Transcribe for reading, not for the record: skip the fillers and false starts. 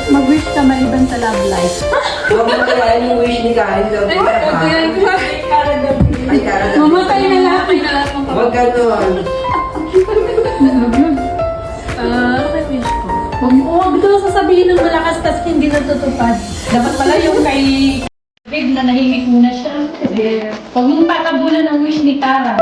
Mag-wish ka maliban sa love life. Huwag mo kaya yung wish ni Karen daw. Ay, Karen. Mamatay na lahat. Huwag ka doon. Okay, wish ko. Huwag daw sasabihin ng malakas tas hindi natutupad. Dapat pala yung kay Dave na nahihik muna siya. Huwag mong patabunan ang wish ni Tara.